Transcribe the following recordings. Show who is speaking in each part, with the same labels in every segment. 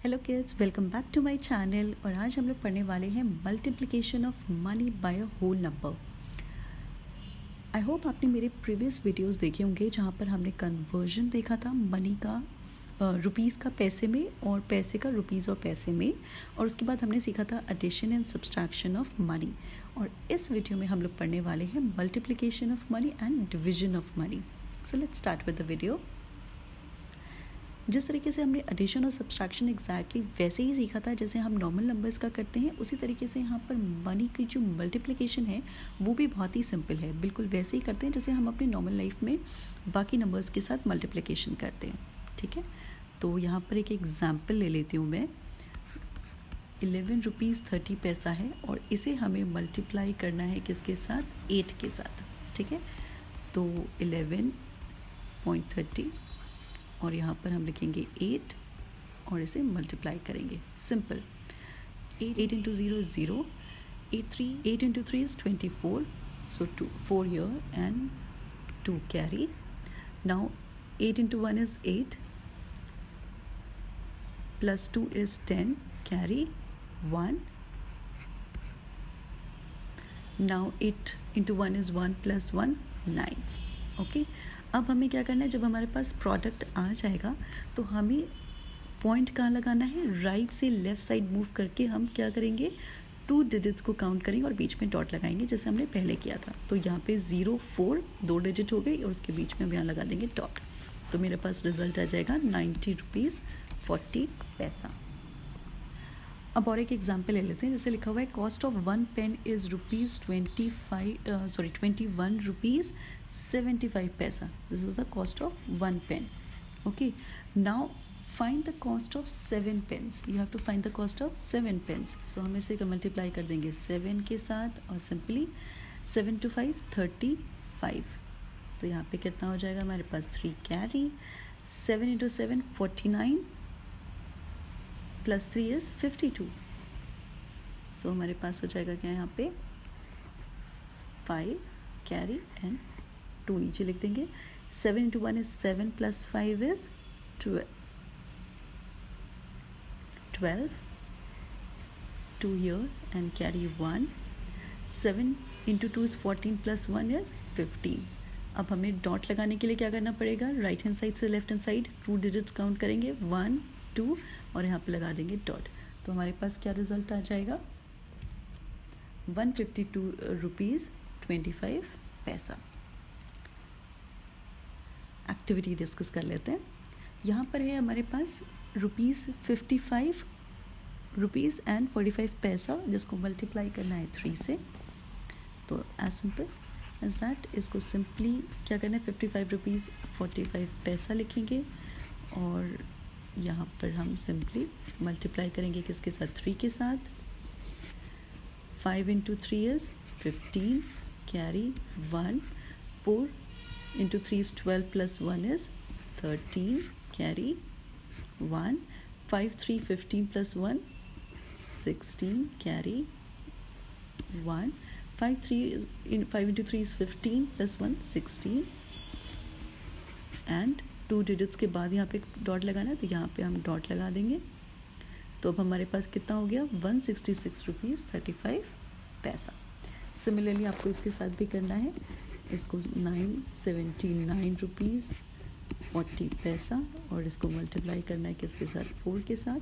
Speaker 1: Hello kids, welcome back to my channel. और आज हम लोग पढ़ने वाले हैं multiplication of money by a whole number. I hope आपने मेरे प्रीवियस वीडियोस देखे होंगे जहाँ पर हमने कन्वर्जन देखा था मनी का रुपीज़ का पैसे में और पैसे का रुपीज़ और पैसे में, और उसके बाद हमने सीखा था addition and subtraction of money. और इस वीडियो में हम लोग पढ़ने वाले हैं multiplication of money and division of money. So let's start with the video. जिस तरीके से हमने एडिशन और सब्सट्रैक्शन एग्जैक्टली वैसे ही सीखा था जैसे हम नॉर्मल नंबर्स का करते हैं, उसी तरीके से यहाँ पर मनी की जो मल्टीप्लिकेशन है वो भी बहुत ही सिंपल है। बिल्कुल वैसे ही करते हैं जैसे हम अपनी नॉर्मल लाइफ में बाकी नंबर्स के साथ मल्टीप्लिकेशन करते हैं। ठीक है, तो यहाँ पर एक एग्जाम्पल ले लेती हूँ मैं। 11 रुपीज़ 30 पैसा है और इसे हमें मल्टीप्लाई करना है किसके साथ? 8 के साथ। ठीक है, तो 11.30 और यहाँ पर हम लिखेंगे 8 और इसे मल्टीप्लाई करेंगे। Simple, 8 into 0 is 0, 8 into 3 is 24, so 4 here and 2 carry. Now 8 into 1 is 8, plus 2 is 10, carry 1. Now 8 into 1 is 1 plus 1, 9. Okay, अब हमें क्या करना है, जब हमारे पास प्रोडक्ट आ जाएगा तो हमें पॉइंट कहाँ लगाना है? राइट से लेफ़्ट साइड मूव करके हम क्या करेंगे? 2 डिजिट्स को काउंट करेंगे और बीच में डॉट लगाएंगे जैसे हमने पहले किया था। तो यहाँ पे 0 4 2 डिजिट हो गई और उसके बीच में हम यहाँ लगा देंगे डॉट। तो मेरे पास रिजल्ट आ जाएगा 90 रुपीज़ 40 पैसा। अब और एक एग्जाम्पल ले लेते हैं। जैसे लिखा हुआ है cost of 1 pen is ₹21 rupees 75 paisa. This is the cost of 1 pen. Okay, now find the cost of 7 pens. You have to find the cost of 7 pens. So हम इसे मल्टीप्लाई कर देंगे 7 के साथ और सिंपली 7 to 5 35। तो यहाँ पे कितना हो जाएगा हमारे पास? 3 कैरी। 7 into 7 49 plus 3 is 52। सो हमारे पास हो जाएगा क्या यहाँ पे? 5 कैरी एंड 2 नीचे लिख देंगे। 7 into 1 is 7 plus 5 is 12, 2 here and carry 1. 7 into 2 is 14 plus 1 is 15. अब हमें डॉट लगाने के लिए क्या करना पड़ेगा? राइट हैंड साइड से left hand side 2 digits count करेंगे, 1 2 और यहाँ पे लगा देंगे डॉट। तो हमारे पास क्या रिजल्ट आ जाएगा? 152 रुपीज़ 25 पैसा। एक्टिविटी डिस्कस कर लेते हैं। यहाँ पर है हमारे पास ₹55 एंड 45 पैसा, जिसको मल्टीप्लाई करना है 3 से। तो एज सिंपल एज दैट, इसको सिंपली क्या करना है? 55 रुपीज़ 45 पैसा लिखेंगे और यहाँ पर हम सिंपली मल्टीप्लाई करेंगे किसके साथ? 3 के साथ। 5 into 3 is 15, carry 1. 4 into 3 is 12 plus 1 is 13, carry 1. 5 3 15 plus 1 16, carry 1. 5 into 3 is 15 plus 1 16 and 2 digits के बाद यहाँ पे डॉट लगाना है, तो यहाँ पे हम डॉट लगा देंगे। तो अब हमारे पास कितना हो गया? 166 रुपीज़ 35 पैसा। सिमिलरली आपको इसके साथ भी करना है। इसको 979 रुपीज़ 40 पैसा और इसको मल्टीप्लाई करना है किसके साथ? 4 के साथ।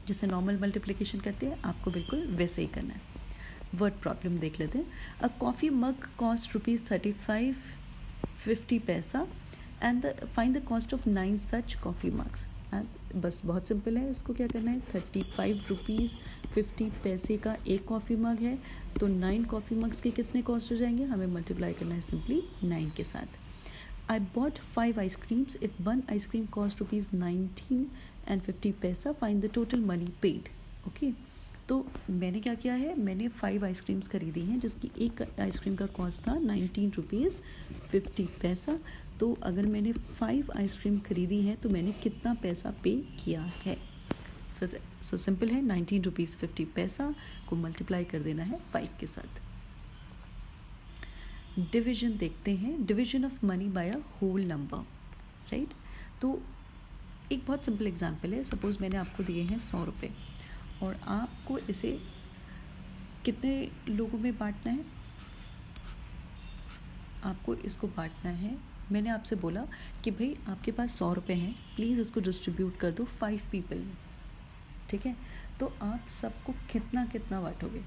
Speaker 1: जिससे नॉर्मल मल्टीप्लिकेशन करते हैं आपको बिल्कुल वैसे ही करना है। वर्ड प्रॉब्लम देख लेते हैं। अ कॉफ़ी मग कॉस्ट ₹35.50 पैसा and find the cost of 9 such coffee mugs. बस बहुत सिंपल है। इसको क्या करना है? 35 रुपीज़ 50 पैसे का एक कॉफ़ी मग है, तो 9 कॉफ़ी मग्स के कितने कॉस्ट हो जाएंगे? हमें मल्टीप्लाई करना है सिंपली 9 के साथ। I bought 5 ice creams if 1 ice cream cost ₹19.50 पैसा, find the total money paid. Okay, तो मैंने क्या किया है? मैंने 5 आइसक्रीम्स खरीदी हैं जिसकी एक आइसक्रीम का कॉस्ट था 19 रुपीज़ 50 पैसा। तो अगर मैंने 5 आइसक्रीम खरीदी है तो मैंने कितना पैसा पे किया है? सो सिंपल है, 19 रुपीज़ 50 पैसा को मल्टीप्लाई कर देना है 5 के साथ। डिवीजन देखते हैं। Division of money by a whole number, right. तो एक बहुत सिंपल एग्जांपल है, सपोज़ मैंने आपको दिए हैं 100 रुपये और आपको इसे कितने लोगों में बांटना है, आपको इसको बांटना है। मैंने आपसे बोला कि भाई आपके पास 100 रुपये हैं, प्लीज़ इसको डिस्ट्रीब्यूट कर दो 5 पीपल में, ठीक है। तो आप सबको कितना कितना बांटोगे,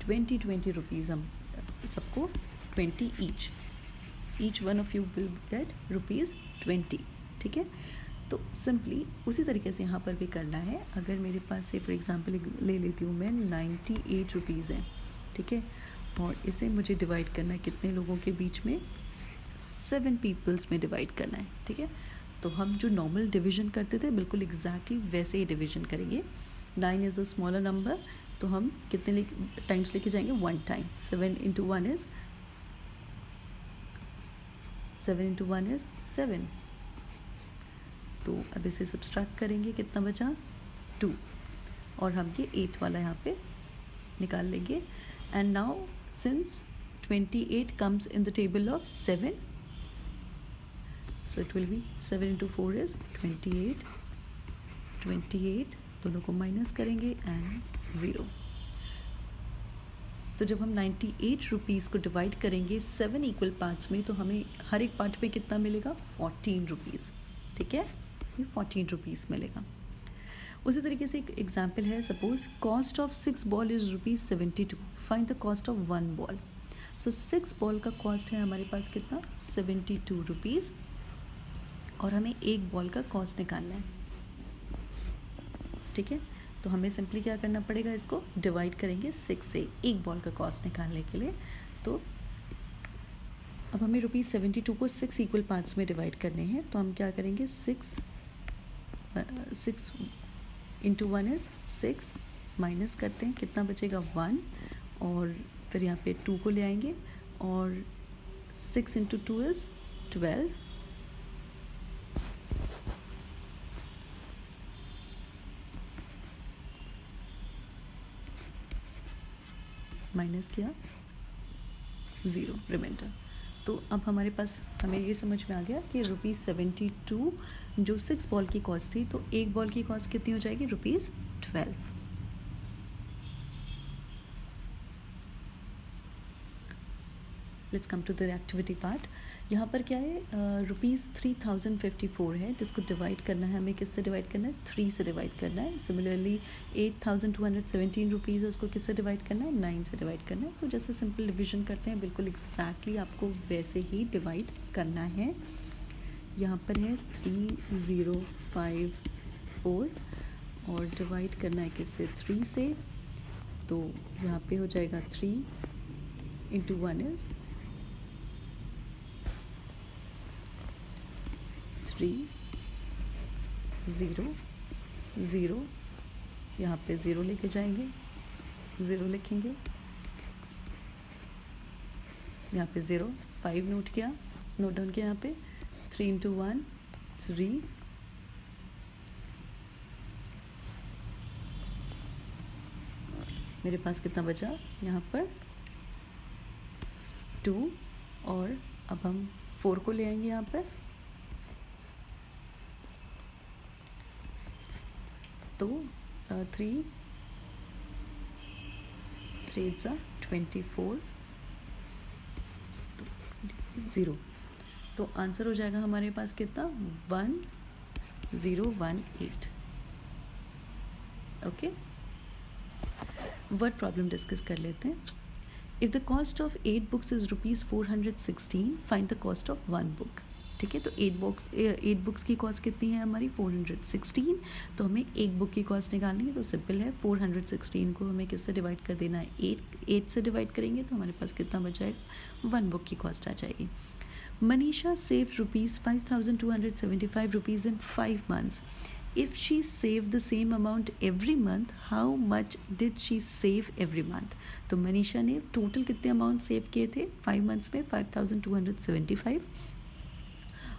Speaker 1: 20 रुपीज़, हम सबको 20 each one of you will get ₹20, ठीक है। तो सिंपली उसी तरीके से यहाँ पर भी करना है। अगर मेरे पास से फॉर एग्जांपल ले लेती हूँ मैं 98 रुपीज़ हैं, ठीक है, और इसे मुझे डिवाइड करना है कितने लोगों के बीच में, 7 पीपल्स में डिवाइड करना है, ठीक है। तो हम जो नॉर्मल डिवीजन करते थे बिल्कुल एग्जैक्टली वैसे ही डिवीजन करेंगे। 9 इज़ अ स्मॉलर नंबर, तो हम कितने टाइम्स लेके जाएंगे, 1 टाइम। 7 × 1 इज़ 7। तो अब इसे सब्सट्रैक्ट करेंगे, कितना बचा, 2, और हम ये 8 वाला यहाँ पे निकाल लेंगे। And now since 28 comes in the table of 7, so it will be 7 × 4 is 28 दोनों को माइनस करेंगे एंड 0। तो जब हम 98 रुपीज़ को डिवाइड करेंगे 7 इक्वल पार्ट्स में, तो हमें हर एक पार्ट पे कितना मिलेगा, 14 रुपीज़, ठीक है, ये 14 रुपीज़ मिलेगा। उसी तरीके से एक एग्जांपल है, suppose cost of 6 ball is ₹72, find the cost of 1 ball. So 6 ball का कॉस्ट है हमारे पास कितना, 72 रुपीज़, और हमें एक बॉल का कॉस्ट निकालना है, ठीक है। तो हमें सिंपली क्या करना पड़ेगा, इसको डिवाइड करेंगे 6 से, एक बॉल का कॉस्ट निकालने के लिए। तो अब हमें ₹72 को 6 इक्वल पार्ट्स में डिवाइड करने हैं, तो हम क्या करेंगे, 6 × 1 इज़ 6, माइनस करते हैं, कितना बचेगा, 1, और फिर यहाँ पे 2 को ले आएंगे, और 6 × 2 इज़ 12, माइनस किया, 0 रिमाइंडर। तो अब हमारे पास, हमें ये समझ में आ गया कि ₹72 जो 6 बॉल की कॉस्ट थी, तो एक बॉल की कॉस्ट कितनी हो जाएगी, ₹12। Let's come to the activity part. यहाँ पर क्या है, ₹3054 है, जिसको डिवाइड करना है हमें, किससे डिवाइड करना है, 3 से डिवाइड करना है। सिमिलरली 8217 रुपीज़ है, उसको किससे डिवाइड करना है, 9 से डिवाइड करना है। तो जैसे सिंपल डिवीजन करते हैं, बिल्कुल एग्जैक्टली आपको वैसे ही डिवाइड करना है। यहाँ पर है 3054 और डिवाइड करना है किससे, 3 से। तो यहाँ पे हो जाएगा 3 × 1 इज़ 3, 0, 0, यहाँ पे 0 लेके जाएंगे, 0 लिखेंगे, यहाँ पे 0, 5 नोट डाउन किया, यहाँ पे 3 × 1 3, मेरे पास कितना बचा यहाँ पर, 2, और अब हम 4 को ले आएंगे यहाँ पर, तो 3 × 24, 0। तो आंसर हो जाएगा हमारे पास कितना, 1018। ओके, वर्ड प्रॉब्लम डिस्कस कर लेते हैं। If the cost of 8 books is ₹416, find the cost of 1 book. ठीक है, तो 8 बुक्स की कॉस्ट कितनी है हमारी, 416। तो हमें एक बुक की कॉस्ट निकालनी है, तो सिंपल है, 416 को हमें किससे डिवाइड कर देना है, 8 से डिवाइड करेंगे, तो हमारे पास कितना बच जाएगा, 1 बुक की कॉस्ट आ जाएगी। Manisha saved ₹5275 in 5 months. If she saved the same amount every month, how much did she save every month? तो मनीषा ने टोटल कितने अमाउंट सेव किए थे 5 मंथ्स में, 5275,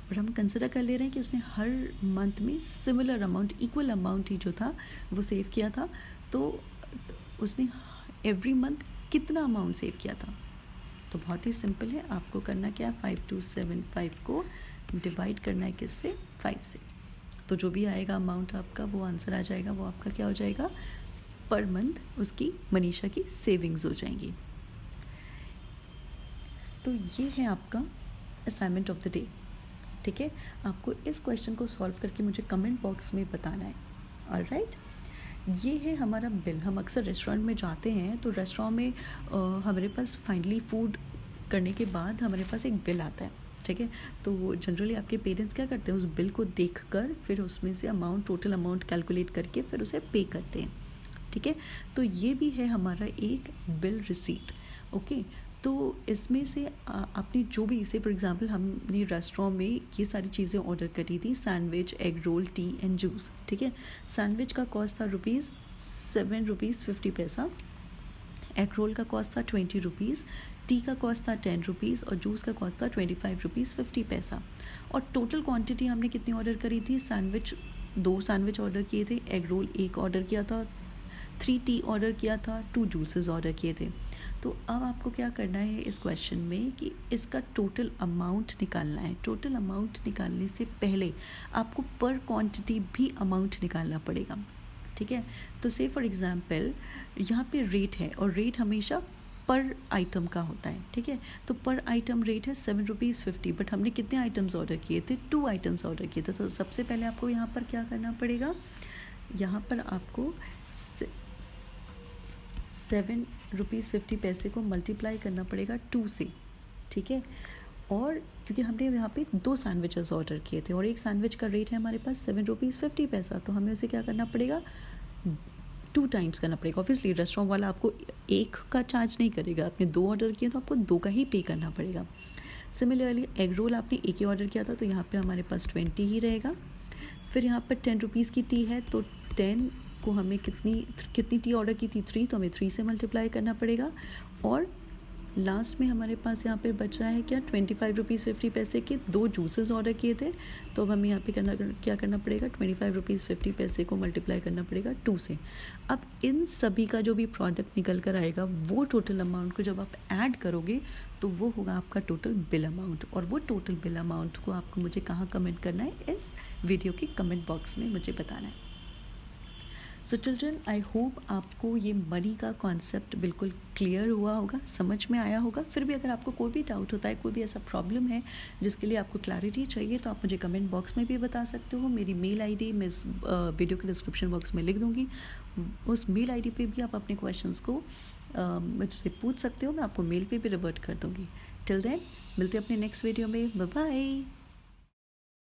Speaker 1: और हम कंसिडर कर ले रहे हैं कि उसने हर मंथ में सिमिलर अमाउंट, इक्वल अमाउंट ही जो था वो सेव किया था। तो उसने एवरी मंथ कितना अमाउंट सेव किया था, तो बहुत ही सिंपल है, आपको करना क्या है, 5275 को डिवाइड करना है किससे, 5 से। तो जो भी आएगा अमाउंट आपका, वो आंसर आ जाएगा, वो आपका क्या हो जाएगा, पर मंथ उसकी मनीषा की सेविंग्स हो जाएंगी। तो ये है आपका असाइनमेंट ऑफ द डे। ठीक है, आपको इस क्वेश्चन को सॉल्व करके मुझे कमेंट बॉक्स में बताना है। ऑलराइट, ये है हमारा बिल। हम अक्सर रेस्टोरेंट में जाते हैं तो रेस्टोरेंट में हमारे पास फाइनली फूड करने के बाद हमारे पास एक बिल आता है। ठीक है, तो जनरली आपके पेरेंट्स क्या करते हैं, उस बिल को देखकर फिर उसमें से अमाउंट, टोटल अमाउंट कैलकुलेट करके फिर उसे पे करते हैं। ठीक है, तो ये भी है हमारा एक बिल रिसीट। ओके, तो इसमें से आपने जो भी, इसे फॉर एग्जांपल हमने रेस्टोरेंट में ये सारी चीज़ें ऑर्डर करी थी, sandwich, egg roll, T and juice. ठीक है, सैंडविच का कॉस्ट था ₹7.50। एग रोल का कॉस्ट था 20 रुपीज़, टी का कॉस्ट था 10 रुपीज़ और जूस का कॉस्ट था 25 रुपीज़ 50 पैसा। और टोटल क्वांटिटी हमने कितनी ऑर्डर करी थी, सैंडविच 2 सैंडविच ऑर्डर किए थे, एग रोल 1 ऑर्डर किया था, 3 टी ऑर्डर किया था, 2 जूसेस ऑर्डर किए थे। तो अब आपको क्या करना है इस क्वेश्चन में कि इसका टोटल अमाउंट निकालना है। टोटल अमाउंट निकालने से पहले आपको पर क्वांटिटी भी अमाउंट निकालना पड़ेगा। ठीक है, तो से फॉर एग्जांपल यहाँ पे रेट है और रेट हमेशा पर आइटम का होता है। ठीक है, तो पर आइटम रेट है ₹7.50, बट हमने कितने आइटम्स ऑर्डर किए थे, 2 आइटम्स ऑर्डर किए थे। तो सबसे पहले आपको यहाँ पर क्या करना पड़ेगा, यहाँ पर आपको ₹7.50 को मल्टीप्लाई करना पड़ेगा 2 से। ठीक है, और क्योंकि हमने यहाँ पे 2 सैंडविचेस ऑर्डर किए थे और एक सैंडविच का रेट है हमारे पास ₹7.50, तो हमें उसे क्या करना पड़ेगा, 2 टाइम्स करना पड़ेगा। ऑब्वियसली रेस्टोरेंट वाला आपको एक का चार्ज नहीं करेगा, आपने 2 ऑर्डर किए तो आपको 2 का ही पे करना पड़ेगा। सिमिलरली एग रोल आपने एक ही ऑर्डर किया था तो यहाँ पे हमारे पास 20 ही रहेगा। फिर यहाँ पर 10 रुपीज़ की टी है तो 10 को हमें कितनी टी ऑर्डर की थी, 3, तो हमें 3 से मल्टीप्लाई करना पड़ेगा। और लास्ट में हमारे पास यहाँ पे बच रहा है क्या, ₹25.50 के 2 जूसेस ऑर्डर किए थे। तो अब हमें यहाँ पे क्या करना पड़ेगा, ₹25.50 को मल्टीप्लाई करना पड़ेगा 2 से। अब इन सभी का जो भी प्रोडक्ट निकल कर आएगा वो टोटल अमाउंट को जब आप ऐड करोगे तो वो होगा आपका टोटल बिल अमाउंट। और वो टोटल बिल अमाउंट को आपको मुझे कहाँ कमेंट करना है, इस वीडियो के कमेंट बॉक्स में मुझे बताना है। सो चिल्ड्रन, आई होप आपको ये मनी का कॉन्सेप्ट बिल्कुल क्लियर हुआ होगा, समझ में आया होगा। फिर भी अगर आपको कोई भी डाउट होता है, कोई भी ऐसा प्रॉब्लम है जिसके लिए आपको क्लैरिटी चाहिए, तो आप मुझे कमेंट बॉक्स में भी बता सकते हो। मेरी मेल आईडी मैं इस वीडियो के डिस्क्रिप्शन बॉक्स में लिख दूँगी। उस मेल आईडी पे भी आप अपने क्वेश्चंस को मुझसे पूछ सकते हो, मैं आपको मेल पे भी रिवर्ट कर दूँगी। टिल देन मिलते हैं अपने नेक्स्ट वीडियो में, बाय बाय।